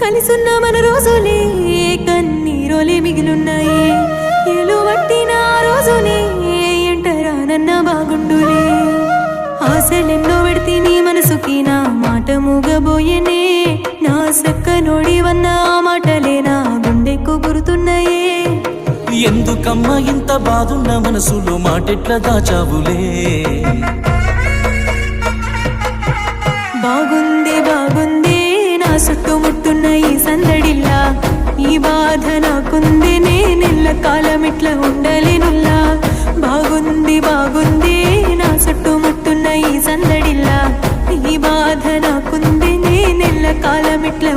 కలిసున్న మన రోజులే కన్నీరోలే మిగిలున్నాయి ఎలువట్టిన రోజునే ఎంటరానన్న బాగుండులే ఆశలెన్నో పెడితే నీ మనసుకి నా మాట మూగబోయేనే నా సక్క నోడివన్న ఆ మాటలే నా గుండెకు గురుతున్నాయే ఎందుకమ్మా ఇంత బాధున్న మనసులో మాటెట్లా దాచావులే బాగుంది బాగుంది నా చుట్టుముట్టున్న ఈ సందడిల్లా ఈ బాధ నాకుంది నేనెల్ల కాలం ఇట్లా ఉండలేనుల్లా బాగుంది బాగుంది నా చుట్టుముట్టున్న ఈ సందడిల్లా ఈ బాధ నాకుంది నేనెల్ల కాలం ఇట్లా